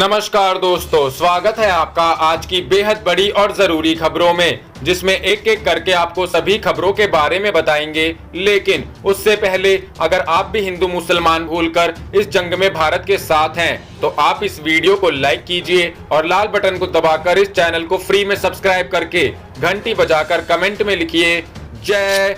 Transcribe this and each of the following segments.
नमस्कार दोस्तों, स्वागत है आपका आज की बेहद बड़ी और जरूरी खबरों में, जिसमें एक एक करके आपको सभी खबरों के बारे में बताएंगे। लेकिन उससे पहले अगर आप भी हिंदू मुसलमान भूलकर इस जंग में भारत के साथ हैं तो आप इस वीडियो को लाइक कीजिए और लाल बटन को दबाकर इस चैनल को फ्री में सब्सक्राइब करके घंटी बजाकर कमेंट में लिखिए जय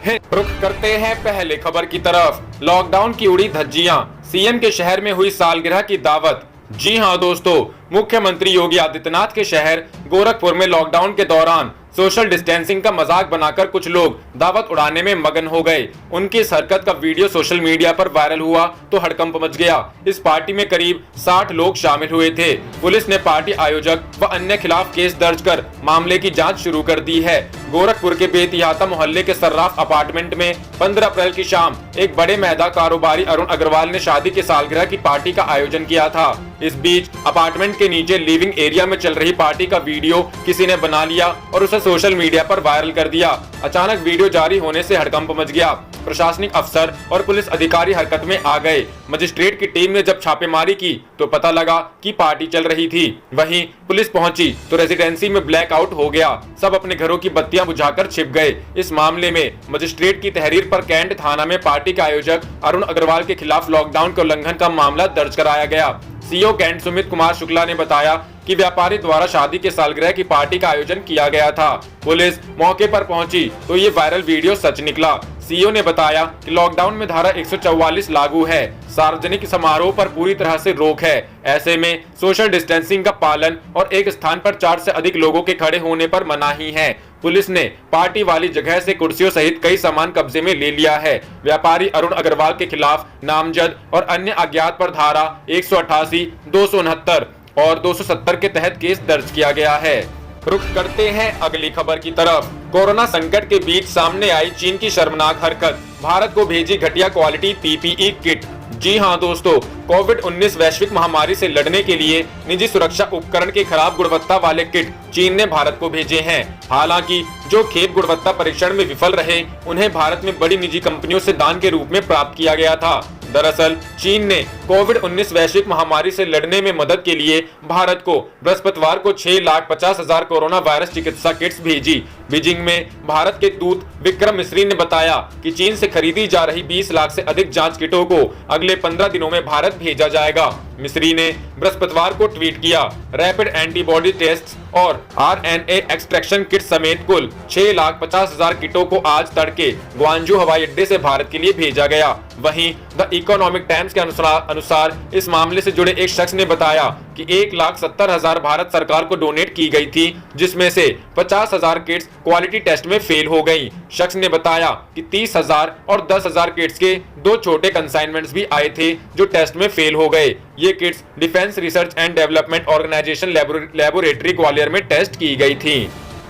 हिंद। रुख करते हैं पहले खबर की तरफ। लॉकडाउन की उड़ी धज्जियां, सीएम के शहर में हुई सालगिरह की दावत। जी हां दोस्तों, मुख्यमंत्री योगी आदित्यनाथ के शहर गोरखपुर में लॉकडाउन के दौरान सोशल डिस्टेंसिंग का मजाक बनाकर कुछ लोग दावत उड़ाने में मगन हो गए। उनकी इस हरकत का वीडियो सोशल मीडिया पर वायरल हुआ तो हड़कंप मच गया। इस पार्टी में करीब 60 लोग शामिल हुए थे। पुलिस ने पार्टी आयोजक व अन्य खिलाफ केस दर्ज कर मामले की जांच शुरू कर दी है। गोरखपुर के बेतिहाता मोहल्ले के सर्राफ अपार्टमेंट में 15 अप्रैल की शाम एक बड़े मैदा कारोबारी अरुण अग्रवाल ने शादी की सालगिरह की पार्टी का आयोजन किया था। इस बीच अपार्टमेंट के नीचे लिविंग एरिया में चल रही पार्टी का वीडियो किसी ने बना लिया और उसे सोशल मीडिया पर वायरल कर दिया। अचानक वीडियो जारी होने से हड़कंप मच गया। प्रशासनिक अफसर और पुलिस अधिकारी हरकत में आ गए। मजिस्ट्रेट की टीम ने जब छापेमारी की तो पता लगा कि पार्टी चल रही थी। वहीं पुलिस पहुंची तो रेजिडेंसी में ब्लैकआउट हो गया। सब अपने घरों की बत्तियां बुझाकर छिप गए। इस मामले में मजिस्ट्रेट की तहरीर पर कैंट थाना में पार्टी के आयोजक अरुण अग्रवाल के खिलाफ लॉकडाउन के उल्लंघन का मामला दर्ज कराया गया। सीओ कैंट सुमित कुमार शुक्ला ने बताया कि व्यापारी द्वारा शादी के सालगिरह की पार्टी का आयोजन किया गया था। पुलिस मौके पर पहुंची तो ये वायरल वीडियो सच निकला। सीओ ने बताया कि लॉकडाउन में धारा 144 लागू है। सार्वजनिक समारोह पर पूरी तरह से रोक है। ऐसे में सोशल डिस्टेंसिंग का पालन और एक स्थान पर 4 से अधिक लोगों के खड़े होने पर मनाही है। पुलिस ने पार्टी वाली जगह से कुर्सियों सहित कई सामान कब्जे में ले लिया है। व्यापारी अरुण अग्रवाल के खिलाफ नामजद और अन्य अज्ञात पर धारा 188, 269 और 270 के तहत केस दर्ज किया गया है। रुख करते हैं अगली खबर की तरफ। कोरोना संकट के बीच सामने आई चीन की शर्मनाक हरकत, भारत को भेजी घटिया क्वालिटी पीपीई किट। जी हां दोस्तों, कोविड-19 वैश्विक महामारी से लड़ने के लिए निजी सुरक्षा उपकरण के खराब गुणवत्ता वाले किट चीन ने भारत को भेजे हैं। हालांकि जो खेप गुणवत्ता परीक्षण में विफल रहे, उन्हें भारत में बड़ी निजी कंपनियों से दान के रूप में प्राप्त किया गया था। दरअसल चीन ने कोविड-19 वैश्विक महामारी से लड़ने में मदद के लिए भारत को बृहस्पतिवार को 6,50,000 कोरोना वायरस चिकित्सा किट्स भेजी। बीजिंग में भारत के दूत विक्रम मिस्री ने बताया कि चीन से खरीदी जा रही 20 लाख से अधिक जांच किटों को अगले 15 दिनों में भारत भेजा जाएगा। मिस्री ने बृहस्पतिवार को ट्वीट किया, रैपिड एंटीबॉडी टेस्ट और आरएनए एक्सट्रैक्शन किट समेत कुल 6,50,000 किटों को आज तड़के ग्वांजू हवाई अड्डे से भारत के लिए भेजा गया। वहीं द इकोनॉमिक टाइम्स के अनुसार इस मामले से जुड़े एक शख्स ने बताया कि 1,70,000 भारत सरकार को डोनेट की गई थी, जिसमें से 50,000 किट्स क्वालिटी टेस्ट में फेल हो गई। शख्स ने बताया कि 30,000 और 10,000 किट्स के 2 छोटे कंसाइनमेंट्स भी आए थे जो टेस्ट में फेल हो गए। ये kits defence research and development organisation laboratory Gwalior में टेस्ट की गई थी।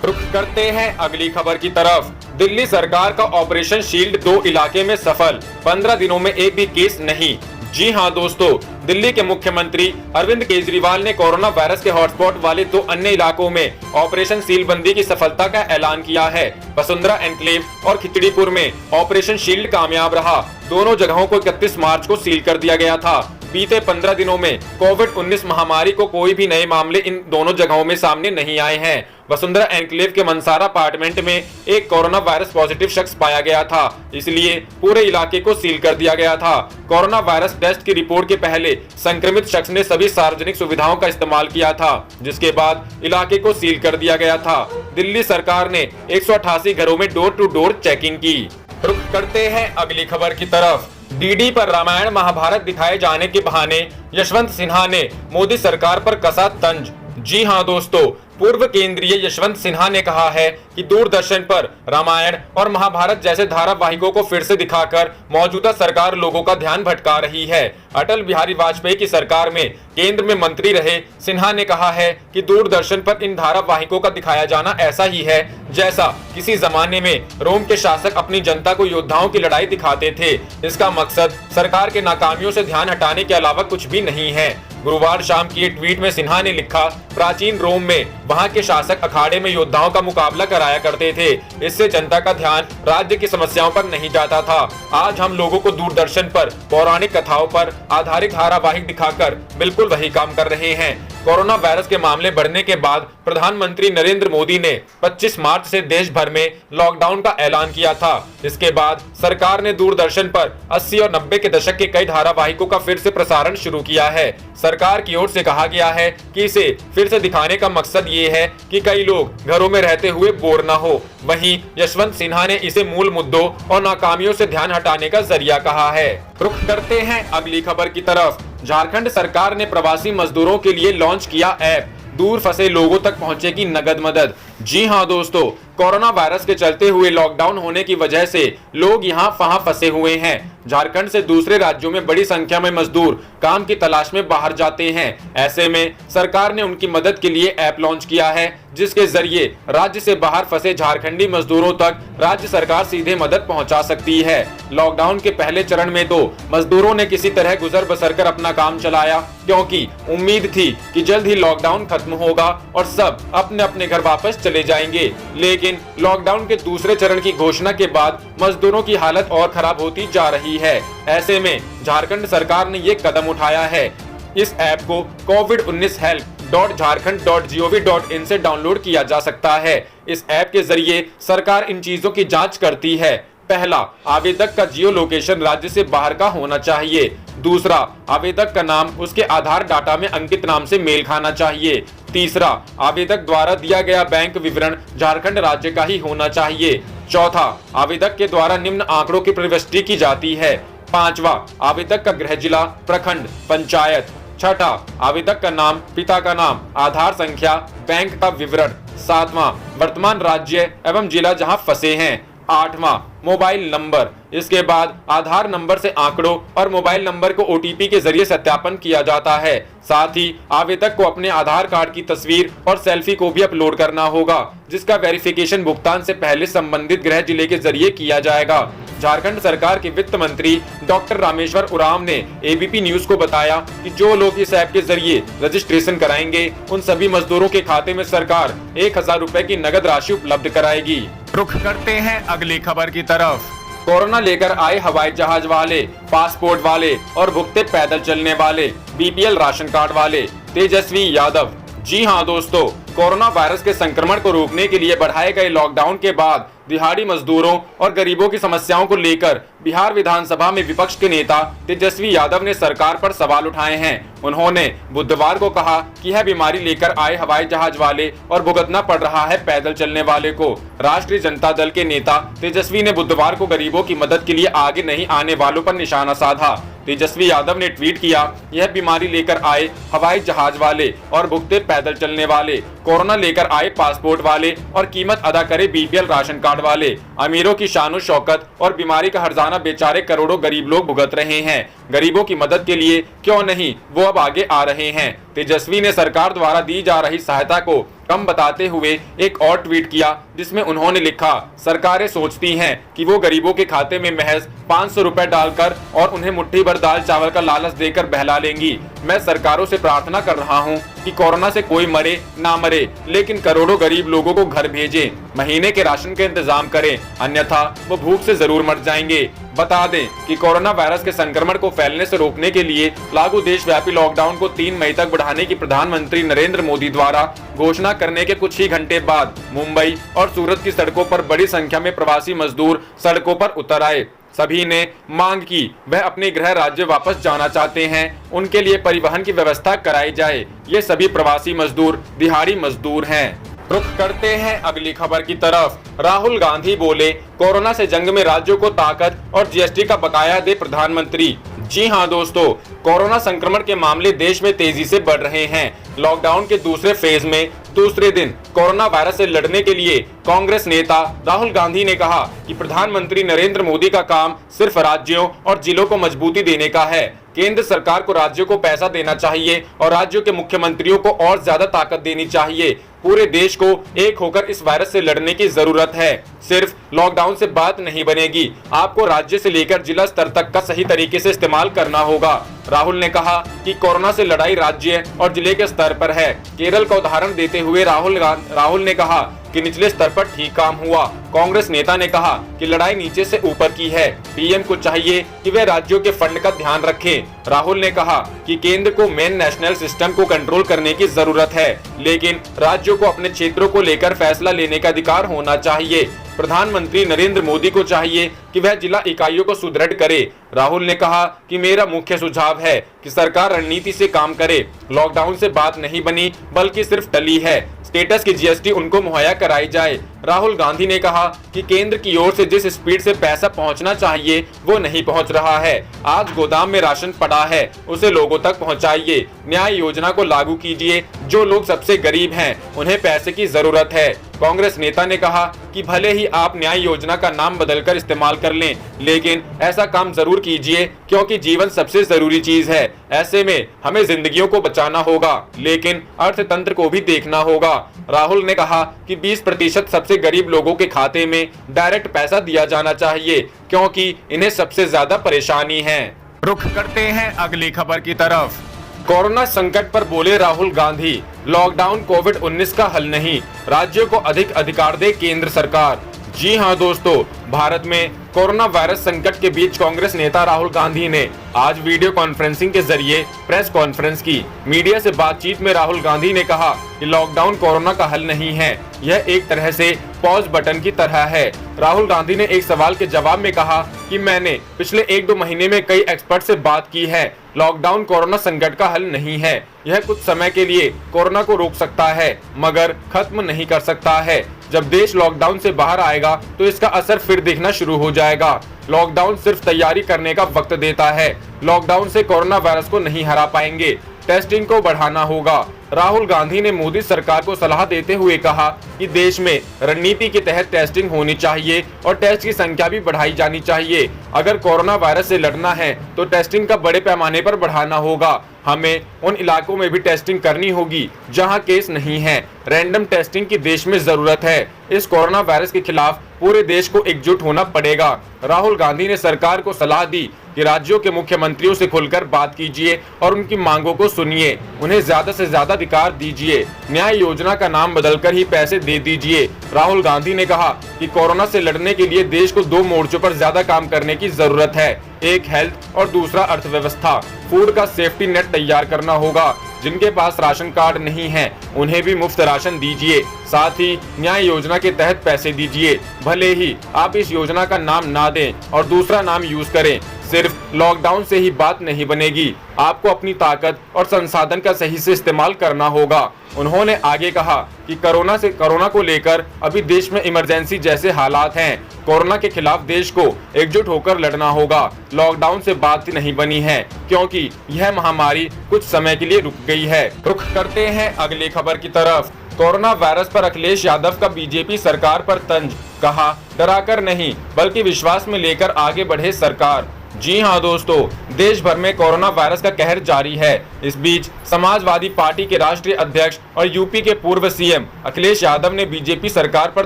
रुख करते हैं अगली खबर की तरफ। दिल्ली सरकार का ऑपरेशन शील्ड 2 इलाके में सफल, 15 दिनों में एक भी केस नहीं। जी हां दोस्तों, दिल्ली के मुख्यमंत्री अरविंद केजरीवाल ने कोरोना वायरस के हॉटस्पॉट वाले 2 अन्य इलाकों में ऑपरेशन सीलबंदी की सफलता का ऐलान किया है। वसुंधरा एनक्लेव और खिचड़ीपुर में ऑपरेशन शील्ड कामयाब रहा। दोनों जगहों को 31 मार्च को सील कर दिया गया था। बीते 15 दिनों में कोविड-19 महामारी को कोई भी नए मामले इन दोनों जगहों में सामने नहीं आए हैं। वसुंधरा एनक्लेव के मनसारा अपार्टमेंट में एक कोरोना वायरस पॉजिटिव शख्स पाया गया था, इसलिए पूरे इलाके को सील कर दिया गया था। कोरोना वायरस टेस्ट की रिपोर्ट के पहले संक्रमित शख्स ने सभी सार्वजनिक सुविधाओं का इस्तेमाल किया था, जिसके बाद इलाके को सील कर दिया गया था। दिल्ली सरकार ने 188 घरों में डोर टू डोर चेकिंग की। रुख करते हैं अगली खबर की तरफ। डीडी पर रामायण महाभारत दिखाए जाने के बहाने यशवंत सिन्हा ने मोदी सरकार पर कसा तंज। जी हां दोस्तों, पूर्व केंद्रीय यशवंत सिन्हा ने कहा है कि दूरदर्शन पर रामायण और महाभारत जैसे धारावाहिकों को फिर से दिखाकर मौजूदा सरकार लोगों का ध्यान भटका रही है। अटल बिहारी वाजपेयी की सरकार में केंद्र में मंत्री रहे सिन्हा ने कहा है कि दूरदर्शन पर इन धारावाहिकों का दिखाया जाना ऐसा ही है जैसा किसी जमाने में रोम के शासक अपनी जनता को योद्धाओं की लड़ाई दिखाते थे। इसका मकसद सरकार के नाकामियों से ध्यान हटाने के अलावा कुछ भी नहीं है। गुरुवार शाम की एक ट्वीट में सिन्हा ने लिखा, प्राचीन रोम में वहां के शासक अखाड़े में योद्धाओं का मुकाबला कराया करते थे। इससे जनता का ध्यान राज्य की समस्याओं पर नहीं जाता था। आज हम लोगों को दूरदर्शन पर पौराणिक कथाओं पर आधारित धारावाहिक दिखाकर बिल्कुल वही काम कर रहे हैं। कोरोना वायरस के मामले बढ़ने के बाद प्रधानमंत्री नरेंद्र मोदी ने 25 मार्च से देश भर में लॉकडाउन का ऐलान किया था। इसके बाद सरकार ने दूरदर्शन पर 80 और 90 के दशक के कई धारावाहिकों का फिर से प्रसारण शुरू किया है। सरकार की ओर से कहा गया है कि इसे फिर से दिखाने का मकसद ये है कि कई लोग घरों में रहते हुए बोर न हो। वहीं यशवंत सिन्हा ने इसे मूल मुद्दों और नाकामियों से ध्यान हटाने का जरिया कहा है। रुख करते हैं अगली खबर की तरफ। झारखंड सरकार ने प्रवासी मजदूरों के लिए लॉन्च किया ऐप, दूर फंसे लोगों तक पहुंचेगी नगद मदद। जी हां दोस्तों, कोरोना वायरस के चलते हुए लॉकडाउन होने की वजह से लोग यहां वहां फंसे हुए हैं। झारखंड से दूसरे राज्यों में बड़ी संख्या में मजदूर काम की तलाश में बाहर जाते हैं। ऐसे में सरकार ने उनकी मदद के लिए ऐप लॉन्च किया है, जिसके जरिए राज्य से बाहर फंसे झारखंडी मजदूरों तक राज्य सरकार सीधे मदद पहुंचा सकती है। लॉकडाउन के पहले चरण में तो मजदूरों ने किसी तरह गुजर बसर कर अपना काम चलाया, क्योंकि उम्मीद थी कि जल्द ही लॉकडाउन खत्म होगा और सब अपने अपने घर वापस चले जाएंगे। लेकिन लॉकडाउन के दूसरे चरण की घोषणा के बाद मजदूरों की हालत और खराब होती जा रही है। ऐसे में झारखंड सरकार ने ये कदम उठाया है। इस ऐप को covid19help.jharkhand.gov.in से डाउनलोड किया जा सकता है। इस ऐप के जरिए सरकार इन चीजों की जांच करती है। पहला, आवेदक का जियो लोकेशन राज्य से बाहर का होना चाहिए। दूसरा, आवेदक का नाम उसके आधार डाटा में अंकित नाम से मेल खाना चाहिए। तीसरा, आवेदक द्वारा दिया गया बैंक विवरण झारखंड राज्य का ही होना चाहिए। चौथा, आवेदक के द्वारा निम्न आंकड़ों की प्रविष्टि की जाती है। पांचवा, आवेदक का गृह जिला, प्रखंड, पंचायत। छठा, आवेदक का नाम, पिता का नाम, आधार संख्या, बैंक का विवरण। सातवां, वर्तमान राज्य एवं जिला जहां फंसे हैं। आठवां, मोबाइल नंबर। इसके बाद आधार नंबर से आंकड़ों और मोबाइल नंबर को ओटीपी के जरिए सत्यापन किया जाता है। साथ ही आवेदक को अपने आधार कार्ड की तस्वीर और सेल्फी को भी अपलोड करना होगा, जिसका वेरिफिकेशन भुगतान से पहले संबंधित गृह जिले के जरिए किया जाएगा। झारखंड सरकार के वित्त मंत्री डॉक्टर रामेश्वर उरांव ने एबीपी न्यूज को बताया कि जो लोग इस ऐप के जरिए रजिस्ट्रेशन कराएंगे, उन सभी मजदूरों के खाते में सरकार 1000 रुपए की नगद राशि उपलब्ध कराएगी। रुख करते हैं अगली खबर की तरफ। कोरोना लेकर आए हवाई जहाज वाले, पासपोर्ट वाले और भुगते पैदल चलने वाले, बीपीएल राशन कार्ड वाले, तेजस्वी यादव। जी हां दोस्तों, कोरोना वायरस के संक्रमण को रोकने के लिए बढ़ाए गए लॉकडाउन के बाद दिहाड़ी मजदूरों और गरीबों की समस्याओं को लेकर बिहार विधानसभा में विपक्ष के नेता तेजस्वी यादव ने सरकार पर सवाल उठाए हैं। उन्होंने बुधवार को कहा कि यह बीमारी लेकर आए हवाई जहाज वाले और भुगतना पड़ रहा है पैदल चलने वाले को। राष्ट्रीय जनता दल के नेता तेजस्वी ने बुधवार को गरीबों की मदद के लिए आगे नहीं आने वालों पर निशाना साधा। तेजस्वी यादव ने ट्वीट किया, यह बीमारी लेकर आए हवाई जहाज वाले और भुगते पैदल चलने वाले, कोरोना लेकर आए पासपोर्ट वाले और कीमत अदा करे बीपीएल राशन कार्ड वाले, अमीरों की शानो शौकत और बीमारी का हर्जाना बेचारे करोड़ों गरीब लोग भुगत रहे हैं। गरीबों की मदद के लिए क्यों नहीं वो अब आगे आ रहे हैं। तेजस्वी ने सरकार द्वारा दी जा रही सहायता को कम बताते हुए एक और ट्वीट किया, जिसमें उन्होंने लिखा, सरकारें सोचती हैं कि वो गरीबों के खाते में महज 500 रुपए डालकर और उन्हें मुट्ठी भर दाल चावल का लालच देकर बहला लेंगी। मैं सरकारों से प्रार्थना कर रहा हूं कि कोरोना से कोई मरे ना मरे, लेकिन करोड़ों गरीब लोगों को घर भेजें, महीने के राशन के इंतजाम करें, अन्यथा वो भूख से जरूर मर जाएंगे। बता दें कि कोरोना वायरस के संक्रमण को फैलने से रोकने के लिए लागू देशव्यापी लॉकडाउन को 3 मई तक बढ़ाने की प्रधानमंत्री नरेंद्र मोदी द्वारा घोषणा करने के कुछ ही घंटे बाद मुंबई और सूरत की सड़कों पर बड़ी संख्या में प्रवासी मजदूर सड़कों पर उतर आए। सभी ने मांग की वह अपने गृह राज्य वापस जाना चाहते हैं, उनके लिए परिवहन की व्यवस्था कराई जाए। ये सभी प्रवासी मजदूर दिहाड़ी मजदूर हैं। रुख करते हैं अगली खबर की तरफ। राहुल गांधी बोले, कोरोना से जंग में राज्यों को ताकत और जीएसटी का बकाया दे प्रधानमंत्री। जी हां दोस्तों, कोरोना संक्रमण के मामले देश में तेजी से बढ़ रहे हैं। लॉकडाउन के दूसरे फेज में दूसरे दिन कोरोना वायरस से लड़ने के लिए कांग्रेस नेता राहुल गांधी ने कहा कि प्रधानमंत्री नरेंद्र मोदी का काम सिर्फ राज्यों और जिलों को मजबूती देने का है। केंद्र सरकार को राज्यों को पैसा देना चाहिए और राज्यों के मुख्यमंत्रियों को और ज्यादा ताकत देनी चाहिए। पूरे देश को एक होकर इस वायरस से लड़ने की जरूरत है। सिर्फ लॉकडाउन से बात नहीं बनेगी, आपको राज्य से लेकर जिला स्तर तक का सही तरीके से इस्तेमाल करना होगा। राहुल ने कहा कि कोरोना से लड़ाई राज्य और जिले के स्तर पर है। केरल का उदाहरण देते हुए राहुल ने कहा कि निचले स्तर पर ठीक काम हुआ। कांग्रेस नेता ने कहा कि लड़ाई नीचे से ऊपर की है। पीएम को चाहिए कि वे राज्यों के फंड का ध्यान रखें। राहुल ने कहा कि केंद्र को मेन नेशनल सिस्टम को कंट्रोल करने की जरूरत है, लेकिन राज्यों को अपने क्षेत्रों को लेकर फैसला लेने का अधिकार होना चाहिए। प्रधानमंत्री नरेंद्र मोदी को चाहिए कि वह जिला इकाइयों को सुदृढ़ करे। राहुल ने कहा कि मेरा मुख्य सुझाव है कि सरकार रणनीति से काम करे। लॉकडाउन से बात नहीं बनी बल्कि सिर्फ टली है। स्टेटस की जीएसटी उनको मुहैया कराई जाए। राहुल गांधी ने कहा कि केंद्र की ओर से जिस स्पीड से पैसा पहुंचना चाहिए वो नहीं पहुंच रहा है। आज गोदाम में राशन पड़ा है, उसे लोगों तक पहुंचाइए। न्याय योजना को लागू कीजिए। जो लोग सबसे गरीब हैं उन्हें पैसे की जरूरत है। कांग्रेस नेता ने कहा कि भले ही आप न्याय योजना का नाम बदलकर इस्तेमाल कर लें, लेकिन ऐसा काम जरूर कीजिए क्योंकि जीवन सबसे जरूरी चीज है। ऐसे में हमें जिंदगियों को बचाना होगा, लेकिन अर्थतंत्र को भी देखना होगा। राहुल ने कहा कि 20% सबसे गरीब लोगों के खाते में डायरेक्ट पैसा दिया जाना चाहिए क्योंकि इन्हें सबसे ज्यादा परेशानी है। रुख करते हैं अगली खबर की तरफ। कोरोना संकट पर बोले राहुल गांधी, लॉकडाउन कोविड-19 का हल नहीं, राज्यों को अधिक अधिकार दे केंद्र सरकार। जी हां दोस्तों, भारत में कोरोना वायरस संकट के बीच कांग्रेस नेता राहुल गांधी ने आज वीडियो कॉन्फ्रेंसिंग के जरिए प्रेस कॉन्फ्रेंस की। मीडिया से बातचीत में राहुल गांधी ने कहा कि लॉकडाउन कोरोना का हल नहीं है, यह एक तरह से पॉज बटन की तरह है। राहुल गांधी ने एक सवाल के जवाब में कहा कि मैंने पिछले 1-2 महीने में कई एक्सपर्ट से बात की है। लॉकडाउन कोरोना संकट का हल नहीं है, यह कुछ समय के लिए कोरोना को रोक सकता है मगर खत्म नहीं कर सकता है। जब देश लॉकडाउन से बाहर आएगा तो इसका असर फिर दिखना शुरू हो जाएगा। लॉकडाउन सिर्फ तैयारी करने का वक्त देता है। लॉकडाउन से कोरोना वायरस को नहीं हरा पाएंगे, टेस्टिंग को बढ़ाना होगा। राहुल गांधी ने मोदी सरकार को सलाह देते हुए कहा कि देश में रणनीति के तहत टेस्टिंग होनी चाहिए और टेस्ट की संख्या भी बढ़ाई जानी चाहिए। अगर कोरोना वायरस से लड़ना है तो टेस्टिंग का बड़े पैमाने पर बढ़ाना होगा। हमें उन इलाकों में भी टेस्टिंग करनी होगी जहां केस नहीं है। रैंडम टेस्टिंग की देश में जरूरत है। इस कोरोना वायरस के खिलाफ पूरे देश को एकजुट होना पड़ेगा। राहुल गांधी ने सरकार को सलाह दी कि राज्यों के मुख्यमंत्रियों से खुलकर बात कीजिए और उनकी मांगों को सुनिए। उन्हें ज्यादा से ज्यादा अधिकार दीजिए। न्याय योजना का नाम बदलकर ही पैसे दे दीजिए। राहुल गांधी ने कहा कि कोरोना से लड़ने के लिए देश को 2 मोर्चों पर ज्यादा काम करने की जरूरत है, एक हेल्थ और दूसरा अर्थव्यवस्था। फूड का सेफ्टी नेट तैयार करना होगा। जिनके पास राशन कार्ड नहीं है उन्हें भी मुफ्त राशन दीजिए। साथ ही न्याय योजना के तहत पैसे दीजिए। भले ही आप इस योजना का नाम ना दें और दूसरा नाम यूज करें, सिर्फ लॉकडाउन से ही बात नहीं बनेगी। आपको अपनी ताकत और संसाधन का सही से इस्तेमाल करना होगा। उन्होंने आगे कहा कि कोरोना को लेकर अभी देश में इमरजेंसी जैसे हालात हैं। कोरोना के खिलाफ देश को एकजुट होकर लड़ना होगा। लॉकडाउन से बात नहीं बनी है क्योंकि यह महामारी कुछ समय के लिए रुक गई है। रुख करते हैं अगली खबर की तरफ। कोरोना वायरस पर अखिलेश यादव का बीजेपी सरकार पर तंज, कहा डराकर नहीं बल्कि विश्वास में लेकर आगे बढ़े सरकार। जी हां दोस्तों, देश भर में कोरोना वायरस का कहर जारी है। इस बीच समाजवादी पार्टी के राष्ट्रीय अध्यक्ष और यूपी के पूर्व सीएम अखिलेश यादव ने बीजेपी सरकार पर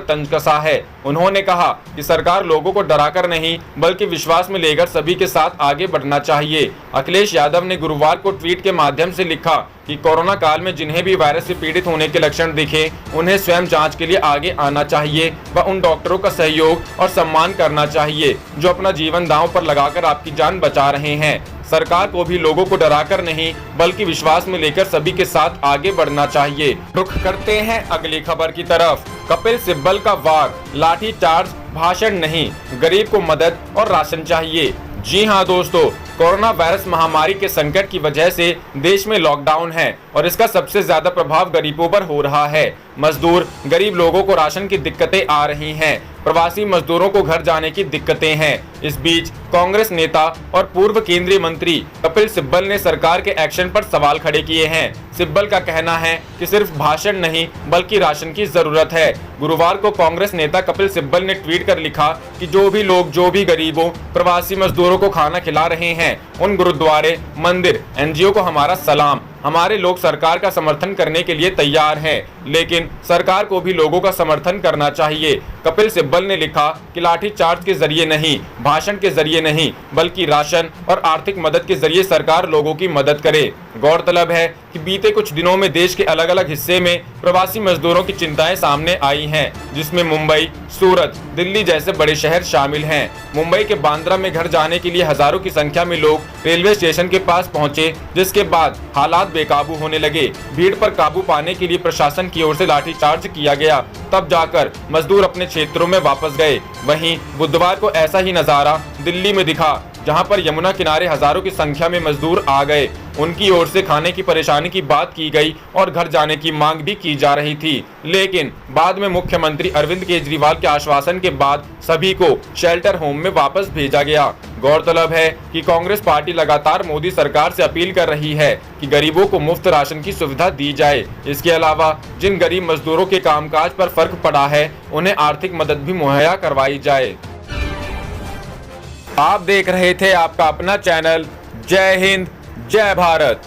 तंज कसा है। उन्होंने कहा कि सरकार लोगों को डराकर नहीं बल्कि विश्वास में लेकर सभी के साथ आगे बढ़ना चाहिए। अखिलेश यादव ने गुरुवार को ट्वीट के माध्यम से लिखा कि कोरोना काल में जिन्हें भी वायरस से पीड़ित होने के लक्षण दिखे उन्हें स्वयं जांच के लिए आगे आना चाहिए व उन डॉक्टरों का सहयोग और सम्मान करना चाहिए जो अपना जीवन दांव पर लगाकर आपकी जान बचा रहे हैं। सरकार को भी लोगों को डराकर नहीं बल्कि विश्वास में लेकर सभी के साथ आगे बढ़ना चाहिए। रुख करते हैं अगली खबर की तरफ। कपिल सिब्बल का वार, लाठी चार्ज, भाषण नहीं, गरीब को मदद और राशन चाहिए। जी हां दोस्तों, कोरोना वायरस महामारी के संकट की वजह से देश में लॉकडाउन है और इसका सबसे ज्यादा प्रभाव गरीबों पर हो रहा है। मजदूर गरीब लोगों को राशन की दिक्कतें आ रही हैं, प्रवासी मजदूरों को घर जाने की दिक्कतें हैं। इस बीच कांग्रेस नेता और पूर्व केंद्रीय मंत्री कपिल सिब्बल ने सरकार के एक्शन पर सवाल खड़े किए हैं। सिब्बल का कहना है कि सिर्फ भाषण नहीं बल्कि राशन की जरूरत है। गुरुवार को कांग्रेस नेता कपिल सिब्बल ने ट्वीट कर लिखा कि जो भी लोग जो भी गरीबों प्रवासी मजदूरों को खाना खिला रहे हैं हैं उन गुरुद्वारे, मंदिर, एनजीओ को हमारा सलाम। हमारे लोग सरकार का समर्थन करने के लिए तैयार हैं, लेकिन सरकार को भी लोगों का समर्थन करना चाहिए। कपिल सिब्बल ने लिखा कि लाठीचार्ज के जरिए नहीं, भाषण के जरिए नहीं, बल्कि राशन और आर्थिक मदद के जरिए सरकार लोगों की मदद करे। गौरतलब है कि बीते कुछ दिनों में देश के अलग अलग हिस्से में प्रवासी मजदूरों की चिंताएं सामने आई हैं, जिसमें मुंबई, सूरत, दिल्ली जैसे बड़े शहर शामिल हैं। मुंबई के बांद्रा में घर जाने के लिए हजारों की संख्या में लोग रेलवे स्टेशन के पास पहुंचे, जिसके बाद हालात बेकाबू होने लगे। भीड़ पर काबू पाने के लिए प्रशासन की ओर से लाठीचार्ज किया गया, तब जाकर मजदूर अपने क्षेत्रों में वापस गए। वहीं बुधवार को ऐसा ही नजारा दिल्ली में दिखा, जहां पर यमुना किनारे हजारों की संख्या में मजदूर आ गए। उनकी ओर से खाने की परेशानी की बात की गई और घर जाने की मांग भी की जा रही थी, लेकिन बाद में मुख्यमंत्री अरविंद केजरीवाल के आश्वासन के बाद सभी को शेल्टर होम में वापस भेजा गया। गौरतलब है कि कांग्रेस पार्टी लगातार मोदी सरकार से अपील कर रही है कि गरीबों को मुफ्त राशन की सुविधा दी जाए। इसके अलावा जिन गरीब मजदूरों के कामकाज पर फर्क पड़ा है, उन्हें आर्थिक मदद भी मुहैया करवाई जाए। आप देख रहे थे आपका अपना चैनल जय हिंद, जय भारत।